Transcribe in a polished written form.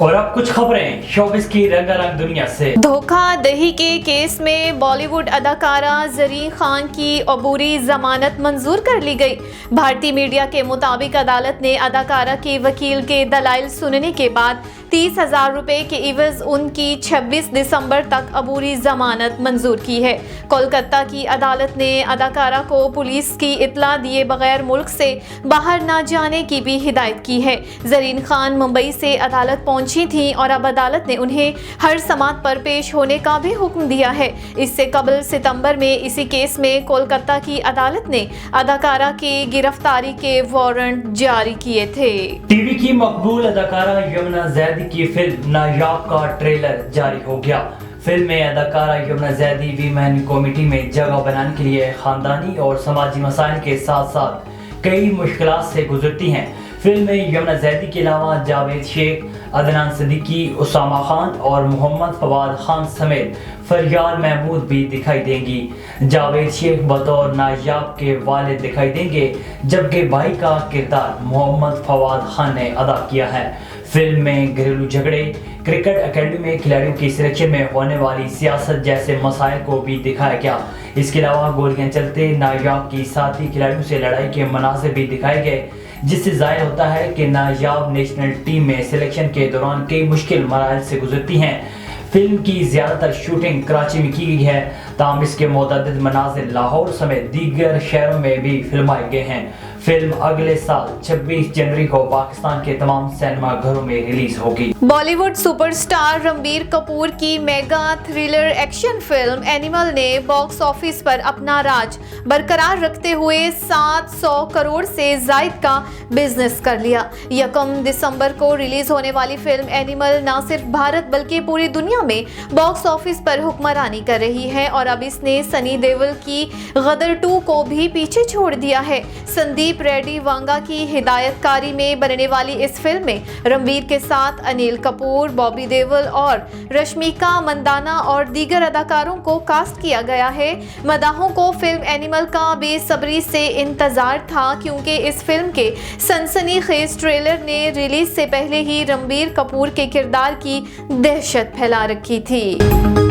और अब कुछ खबरें शोबिस की रंगारंग दुनिया से। धोखाधड़ी के केस में बॉलीवुड अदाकारा ज़रीन खान की अबूरी जमानत मंजूर कर ली गई। भारतीय मीडिया के मुताबिक अदालत ने अदाकारा के वकील के दलाइल सुनने के बाद 30,000 रुपए के इवज उनकी 26 दिसंबर तक अबूरी जमानत मंजूर की है। कोलकाता की अदालत ने अदाकारा को पुलिस की इत्तला दिए बगैर मुल्क से बाहर न जाने की भी हिदायत की है। ज़रीन खान मुंबई से अदालत पहुंची थी और अब अदालत ने उन्हें हर समात पर पेश होने का भी हुक्म दिया है। इससे कबल सितंबर में इसी केस में कोलकाता की अदालत ने अदाकारा की गिरफ्तारी के वारंट जारी किए थे। टीवी की मकबूल अदाकारा यमुना जैदी की फिल्म नायाब का ट्रेलर जारी हो गया। फिल्म में अदाकारा यमुना जैदी वीमेन कमेटी में जगह बनाने के लिए खानदानी और समाजी मसाइल के साथ साथ कई मुश्किलात से गुजरती हैं। फिल्म में यमुना जैदी के अलावा जावेद शेख, अदनान सिद्दीकी, उसामा खान और मोहम्मद फवाद खान समेत फरियाल महमूद भी दिखाई देंगी। जावेद शेख बतौर नायाब के वालिद दिखाई देंगे, जबकि भाई का किरदार मोहम्मद फवाद खान ने अदा किया है। फिल्म में घरेलू झगड़े, क्रिकेट एकेडमी में खिलाड़ियों की सिलेक्शन में होने वाली सियासत जैसे मसाइल को भी दिखाया गया। इसके अलावा गोलियां चलते नायाब की साथी खिलाड़ियों से लड़ाई के मनाज़िर भी दिखाए गए, जिससे जाहिर होता है कि नायाब नेशनल टीम में सिलेक्शन के दौरान कई मुश्किल मराहल से गुजरती हैं। फिल्म की ज़्यादातर शूटिंग कराची में की गई है, ताहम इसके मुतअद्दिद मनाज़िर लाहौर समेत दीगर शहरों में भी फिल्माए गए हैं। फिल्म अगले साल 26 जनवरी को पाकिस्तान के तमाम सिनेमा घरों में रिलीज होगी। बॉलीवुड सुपरस्टार रणबीर कपूर की mega thriller action film animal ने बॉक्स ऑफिस पर अपना राज बरकरार रखते हुए 700 करोड़ से जायद का बिजनेस कर लिया। 1 दिसंबर को रिलीज होने वाली फिल्म एनिमल न सिर्फ भारत बल्कि पूरी दुनिया में बॉक्स ऑफिस पर हुक्मरानी कर रही है और अब इसने सनी देओल की गदर 2 को भी पीछे छोड़ दिया है। संदीप रेड्डी वांगा की हिदायतकारी में बनने वाली इस फिल्म में रणबीर के साथ अनिल कपूर, बॉबी देओल और रश्मिका मंदाना और दीगर अदाकारों को कास्ट किया गया है। मदाहों को फिल्म एनिमल का बेसब्री से इंतजार था, क्योंकि इस फिल्म के सनसनीखेज ट्रेलर ने रिलीज से पहले ही रणबीर कपूर के किरदार की दहशत फैला रखी थी।